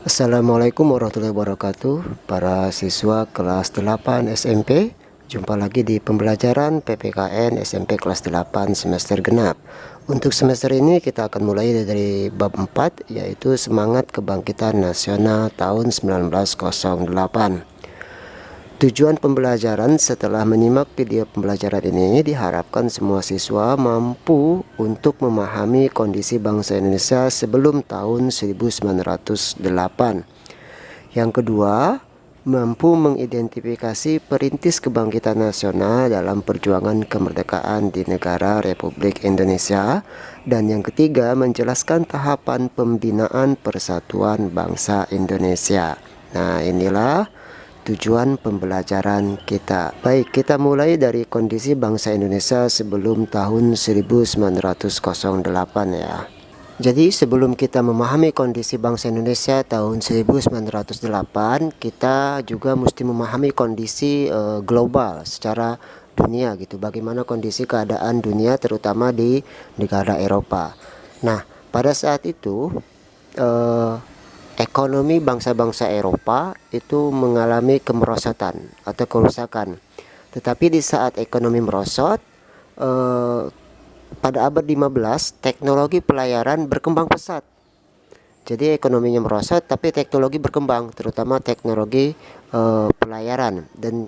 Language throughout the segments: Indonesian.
Assalamualaikum warahmatullahi wabarakatuh. Para siswa kelas 8 SMP, jumpa lagi di pembelajaran PPKN SMP kelas 8 semester genap. Untuk semester ini kita akan mulai dari bab 4, yaitu semangat kebangkitan nasional tahun 1908. Tujuan pembelajaran: setelah menyimak video pembelajaran ini, diharapkan semua siswa mampu untuk memahami kondisi bangsa Indonesia sebelum tahun 1908. Yang kedua, mampu mengidentifikasi perintis kebangkitan nasional dalam perjuangan kemerdekaan di negara Republik Indonesia. Dan yang ketiga, menjelaskan tahapan pembinaan persatuan bangsa Indonesia. Nah, inilah tujuan pembelajaran kita. Baik, kita mulai dari kondisi bangsa Indonesia sebelum tahun 1908 ya. Jadi sebelum kita memahami kondisi bangsa Indonesia tahun 1908, kita juga mesti memahami kondisi global secara dunia gitu. Bagaimana kondisi keadaan dunia terutama di negara Eropa. Nah, pada saat itu ekonomi bangsa-bangsa Eropa itu mengalami kemerosotan atau kerusakan. Tetapi di saat ekonomi merosot, pada abad 15 teknologi pelayaran berkembang pesat. Jadi ekonominya merosot tapi teknologi berkembang, terutama teknologi pelayaran. Dan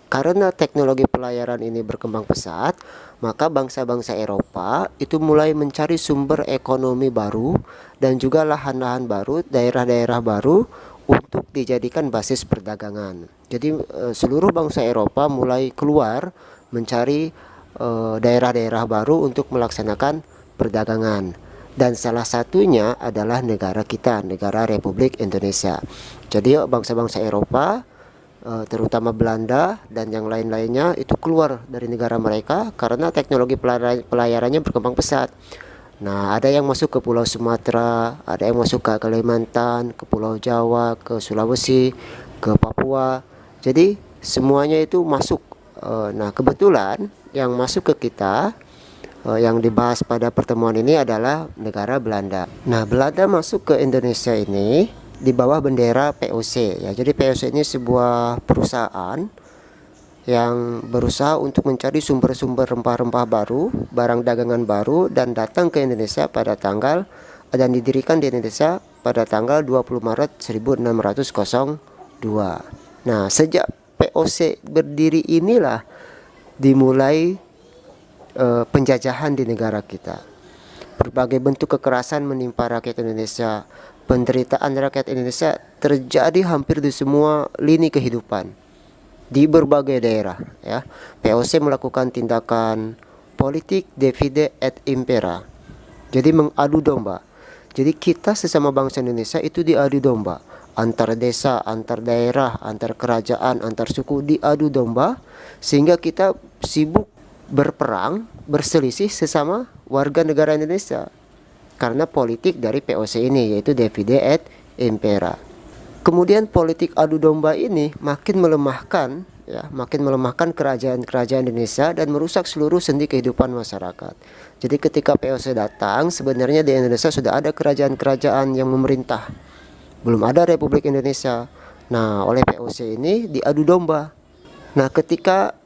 karena teknologi pelayaran ini berkembang pesat, maka bangsa-bangsa Eropa itu mulai mencari sumber ekonomi baru dan juga lahan-lahan baru, daerah-daerah baru untuk dijadikan basis perdagangan. Jadi seluruh bangsa Eropa mulai keluar mencari daerah-daerah baru untuk melaksanakan perdagangan. Dan salah satunya adalah negara kita, negara Republik Indonesia. Jadi bangsa-bangsa Eropa terutama Belanda dan yang lain-lainnya itu keluar dari negara mereka karena teknologi pelayarannya berkembang pesat. Nah, ada yang masuk ke Pulau Sumatera, ada yang masuk ke Kalimantan, ke Pulau Jawa, ke Sulawesi, ke Papua. Jadi semuanya itu masuk. Nah, kebetulan yang masuk ke kita yang dibahas pada pertemuan ini adalah negara Belanda. Nah, Belanda masuk ke Indonesia ini di bawah bendera POC ya. Jadi POC ini sebuah perusahaan yang berusaha untuk mencari sumber-sumber rempah-rempah baru, barang dagangan baru, dan datang ke Indonesia pada tanggal dan didirikan di Indonesia pada tanggal 20 Maret 1602. Nah, sejak POC berdiri inilah dimulai penjajahan di negara kita. Berbagai bentuk kekerasan menimpa rakyat Indonesia. Penderitaan rakyat Indonesia terjadi hampir di semua lini kehidupan di berbagai daerah ya. POC melakukan tindakan politik divide et impera. Jadi mengadu domba. Jadi kita sesama bangsa Indonesia itu diadu domba. Antar desa, antar daerah, antar kerajaan, antar suku diadu domba sehingga kita sibuk berperang, berselisih sesama warga negara Indonesia karena politik dari POC ini, yaitu divide et impera. Kemudian politik adu domba ini makin melemahkan kerajaan-kerajaan Indonesia dan merusak seluruh sendi kehidupan masyarakat. Jadi ketika POC datang, sebenarnya di Indonesia sudah ada kerajaan-kerajaan yang memerintah, belum ada Republik Indonesia. Nah, oleh POC ini diadu domba. Nah, ketika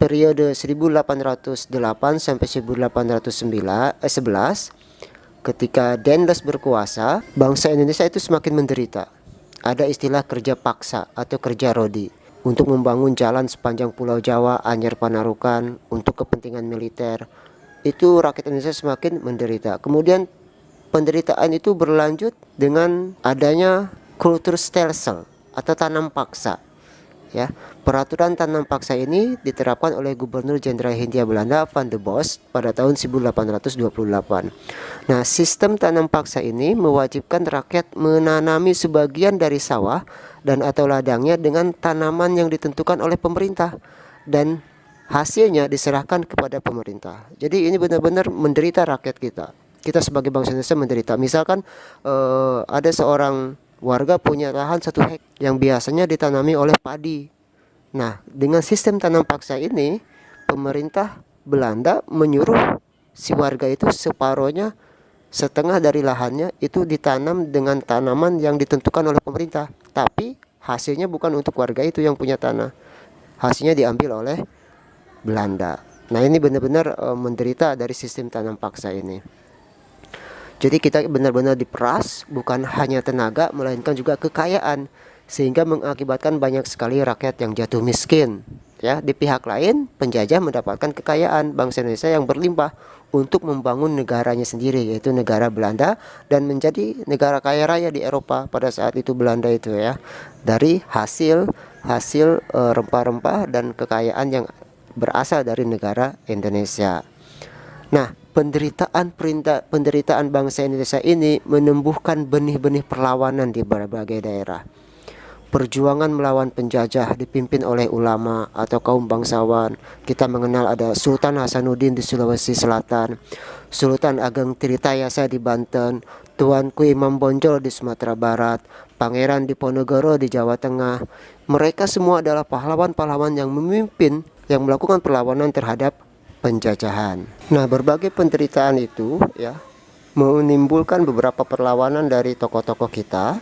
periode 1808 sampai 1811, ketika Daendels berkuasa, bangsa Indonesia itu semakin menderita. Ada istilah kerja paksa atau kerja rodi untuk membangun jalan sepanjang Pulau Jawa, Anyer Panarukan untuk kepentingan militer. Itu rakyat Indonesia semakin menderita. Kemudian penderitaan itu berlanjut dengan adanya kultur stelsel atau tanam paksa. Ya, peraturan tanam paksa ini diterapkan oleh Gubernur Jenderal Hindia Belanda Van der Bos pada tahun 1828. Nah, sistem tanam paksa ini mewajibkan rakyat menanami sebagian dari sawah dan atau ladangnya dengan tanaman yang ditentukan oleh pemerintah dan hasilnya diserahkan kepada pemerintah. Jadi ini benar-benar menderita rakyat kita. Kita sebagai bangsa Indonesia menderita. Misalkan ada seorang warga punya lahan 1 hektar yang biasanya ditanami oleh padi. Nah, dengan sistem tanam paksa ini, pemerintah Belanda menyuruh si warga itu separohnya setengah dari lahannya itu ditanam dengan tanaman yang ditentukan oleh pemerintah, tapi hasilnya bukan untuk warga itu yang punya tanah, hasilnya diambil oleh Belanda. Nah, ini benar-benar menderita dari sistem tanam paksa ini. Jadi kita benar-benar diperas, bukan hanya tenaga melainkan juga kekayaan, sehingga mengakibatkan banyak sekali rakyat yang jatuh miskin. Ya, di pihak lain penjajah mendapatkan kekayaan bangsa Indonesia yang berlimpah untuk membangun negaranya sendiri, yaitu negara Belanda, dan menjadi negara kaya raya di Eropa pada saat itu Belanda itu ya, dari hasil rempah-rempah dan kekayaan yang berasal dari negara Indonesia. Nah, penderitaan bangsa Indonesia ini menumbuhkan benih-benih perlawanan di berbagai daerah. Perjuangan melawan penjajah dipimpin oleh ulama atau kaum bangsawan. Kita mengenal ada Sultan Hasanuddin di Sulawesi Selatan, Sultan Ageng Tirtayasa di Banten, Tuanku Imam Bonjol di Sumatera Barat, Pangeran Diponegoro di Jawa Tengah. Mereka semua adalah pahlawan-pahlawan yang memimpin, yang melakukan perlawanan terhadap penjajahan. Nah, berbagai penderitaan itu ya menimbulkan beberapa perlawanan dari tokoh-tokoh kita,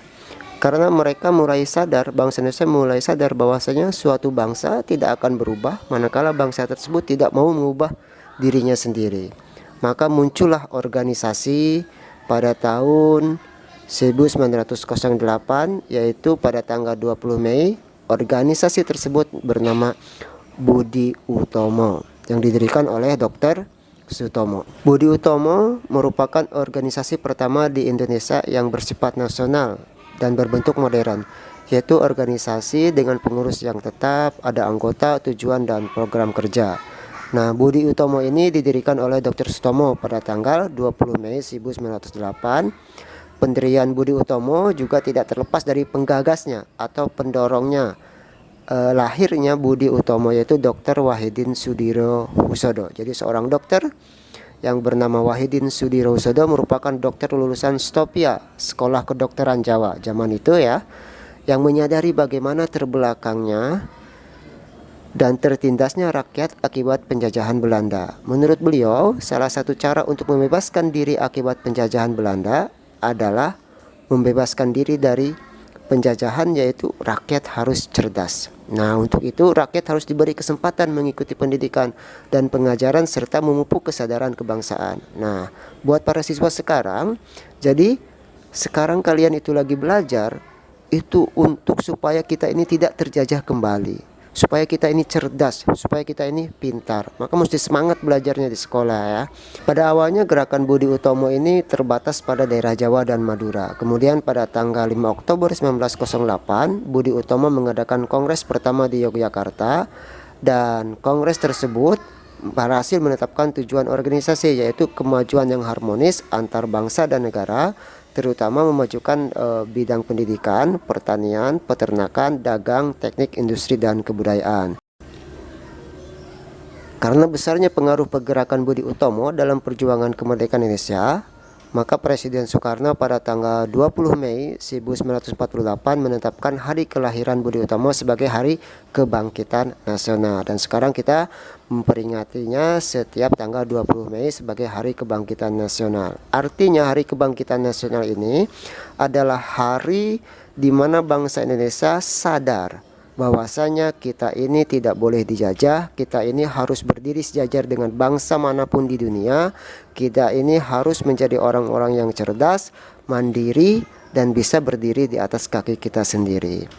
karena mereka mulai sadar, bangsa Indonesia mulai sadar bahwasanya suatu bangsa tidak akan berubah manakala bangsa tersebut tidak mau mengubah dirinya sendiri. Maka muncullah organisasi pada tahun 1908, yaitu pada tanggal 20 Mei. Organisasi tersebut bernama Budi Utomo yang didirikan oleh Dr. Sutomo. Budi Utomo merupakan organisasi pertama di Indonesia yang bersifat nasional dan berbentuk modern, yaitu organisasi dengan pengurus yang tetap, ada anggota, tujuan, dan program kerja. Nah, Budi Utomo ini didirikan oleh Dr. Sutomo pada tanggal 20 Mei 1908. Pendirian Budi Utomo juga tidak terlepas dari penggagasnya atau pendorongnya lahirnya Budi Utomo, yaitu Dr. Wahidin Sudirohusodo. Jadi seorang dokter yang bernama Wahidin Sudirohusodo merupakan dokter lulusan Stopia, Sekolah Kedokteran Jawa zaman itu ya, yang menyadari bagaimana terbelakangnya dan tertindasnya rakyat akibat penjajahan Belanda. Menurut beliau, salah satu cara untuk membebaskan diri akibat penjajahan Belanda adalah membebaskan diri dari penjajahan, yaitu rakyat harus cerdas. Nah, untuk itu rakyat harus diberi kesempatan mengikuti pendidikan dan pengajaran serta memupuk kesadaran kebangsaan. Nah, buat para siswa sekarang, jadi sekarang kalian itu lagi belajar itu untuk supaya kita ini tidak terjajah kembali, supaya kita ini cerdas, supaya kita ini pintar. Maka mesti semangat belajarnya di sekolah ya. Pada awalnya gerakan Budi Utomo ini terbatas pada daerah Jawa dan Madura. Kemudian pada tanggal 5 Oktober 1908, Budi Utomo mengadakan kongres pertama di Yogyakarta, dan kongres tersebut berhasil menetapkan tujuan organisasi, yaitu kemajuan yang harmonis antar bangsa dan negara, terutama memajukan bidang pendidikan, pertanian, peternakan, dagang, teknik, industri, dan kebudayaan. Karena besarnya pengaruh pergerakan Budi Utomo dalam perjuangan kemerdekaan Indonesia, maka Presiden Soekarno pada tanggal 20 Mei 1948 menetapkan hari kelahiran Budi Utomo sebagai Hari Kebangkitan Nasional. Dan sekarang kita memperingatinya setiap tanggal 20 Mei sebagai Hari Kebangkitan Nasional. Artinya Hari Kebangkitan Nasional ini adalah hari di mana bangsa Indonesia sadar bahwasanya kita ini tidak boleh dijajah, kita ini harus berdiri sejajar dengan bangsa manapun di dunia, kita ini harus menjadi orang-orang yang cerdas, mandiri, dan bisa berdiri di atas kaki kita sendiri.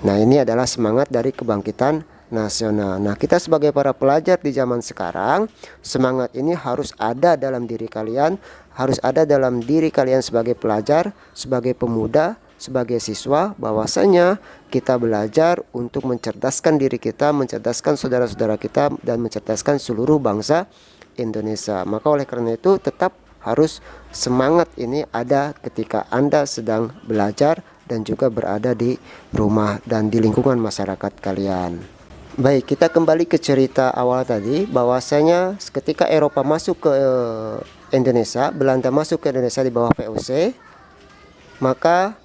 Nah, ini adalah semangat dari kebangkitan nasional. Nah, kita sebagai para pelajar di zaman sekarang, semangat ini harus ada dalam diri kalian, harus ada dalam diri kalian sebagai pelajar, sebagai pemuda, sebagai siswa, bahwasanya kita belajar untuk mencerdaskan diri kita, mencerdaskan saudara-saudara kita, dan mencerdaskan seluruh bangsa Indonesia. Maka oleh karena itu tetap harus semangat ini ada ketika Anda sedang belajar dan juga berada di rumah dan di lingkungan masyarakat kalian. Baik, kita kembali ke cerita awal tadi, bahwasanya ketika Eropa masuk ke Indonesia, Belanda masuk ke Indonesia di bawah VOC, maka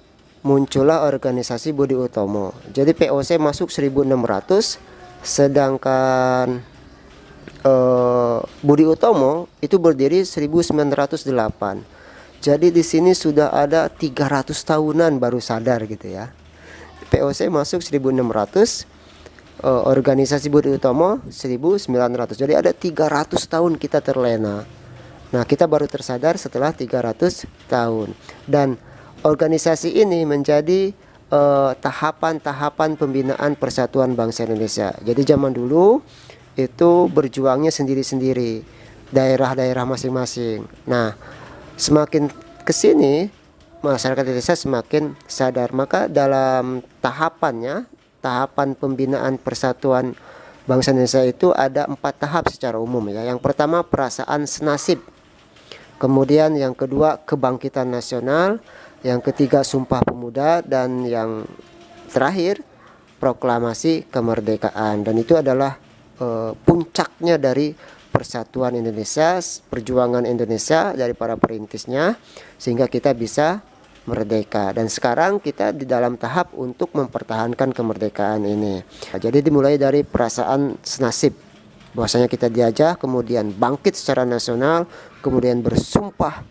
muncullah organisasi Budi Utomo. Jadi POC masuk 1600, sedangkan Budi Utomo itu berdiri 1908. Jadi di sini sudah ada 300 tahunan baru sadar gitu ya. POC masuk 1600, organisasi Budi Utomo 1900. Jadi ada 300 tahun kita terlena. Nah, kita baru tersadar setelah 300 tahun. Dan organisasi ini menjadi tahapan-tahapan pembinaan Persatuan Bangsa Indonesia. Jadi zaman dulu itu berjuangnya sendiri-sendiri, daerah-daerah masing-masing. Nah, semakin kesini masyarakat Indonesia semakin sadar. Maka dalam tahapan pembinaan Persatuan Bangsa Indonesia itu ada 4 tahap secara umum ya. Yang pertama perasaan senasib, kemudian yang kedua kebangkitan nasional, yang ketiga Sumpah Pemuda, dan yang terakhir proklamasi kemerdekaan. Dan itu adalah puncaknya dari persatuan Indonesia, perjuangan Indonesia dari para perintisnya, sehingga kita bisa merdeka. Dan sekarang kita di dalam tahap untuk mempertahankan kemerdekaan ini. Jadi dimulai dari perasaan senasib, bahwasanya kita diajak, kemudian bangkit secara nasional, kemudian bersumpah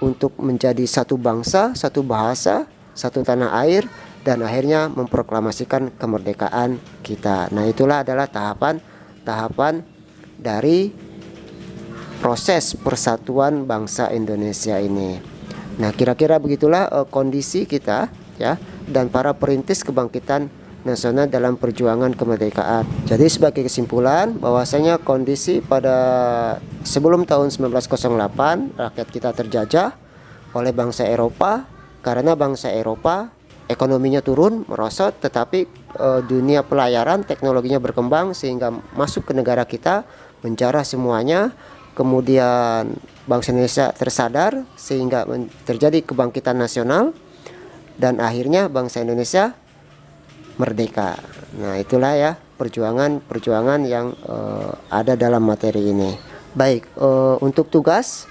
untuk menjadi satu bangsa, satu bahasa, satu tanah air, dan akhirnya memproklamasikan kemerdekaan kita. Nah, itulah adalah tahapan dari proses persatuan bangsa Indonesia ini. Nah, kira-kira begitulah kondisi kita ya, dan para perintis kebangkitan nasional dalam perjuangan kemerdekaan. Jadi sebagai kesimpulan bahwasanya kondisi pada sebelum tahun 1908 rakyat kita terjajah oleh bangsa Eropa, karena bangsa Eropa ekonominya turun merosot, tetapi dunia pelayaran teknologinya berkembang sehingga masuk ke negara kita, menjarah semuanya. Kemudian bangsa Indonesia tersadar sehingga terjadi kebangkitan nasional, dan akhirnya bangsa Indonesia merdeka. Nah, itulah ya perjuangan yang ada dalam materi ini. Baik, untuk tugas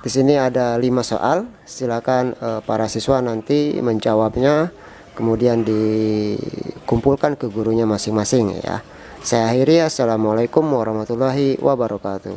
di sini ada 5 soal. Silakan para siswa nanti menjawabnya, kemudian dikumpulkan ke gurunya masing-masing ya. Saya akhiri, assalamualaikum warahmatullahi wabarakatuh.